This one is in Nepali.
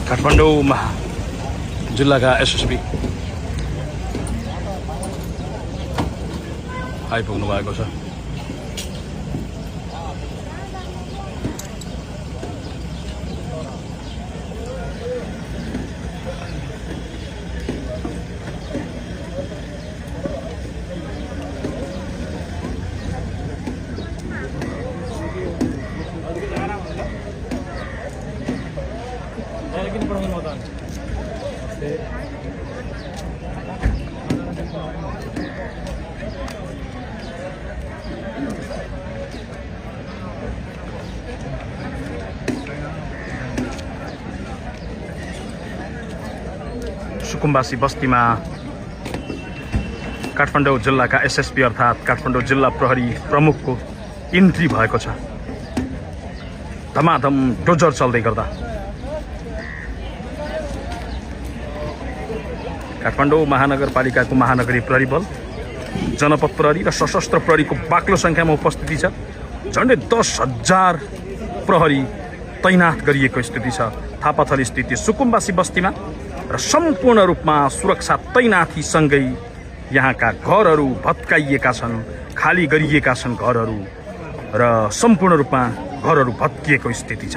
काठमाडौँ जिल्लाका एसएसपी आइपुग्नु भएको छ। सुकुम्बासी बस्तीमा काठमाडौँ जिल्लाका एसएसपी अर्थात् काठमाडौँ जिल्ला प्रहरी प्रमुखको इन्ट्री भएको छ। धमाधम डोजर चल्दै गर्दा काठमाडौँ महानगरपालिकाको महानगरीय प्रहरी बल, जनपद प्रहरी र सशस्त्र प्रहरीको बाक्लो सङ्ख्यामा उपस्थिति छ। झन्डै 10,000 प्रहरी तैनाथ गरिएको स्थिति छ थापाथली स्थित सुकुम्बासी बस्तीमा र सम्पूर्ण रूपमा सुरक्षा तैनाथीसँगै यहाँका घरहरू भत्काइएका छन्, खाली गरिएका छन् घरहरू र सम्पूर्ण रूपमा घरहरू भत्किएको स्थिति छ।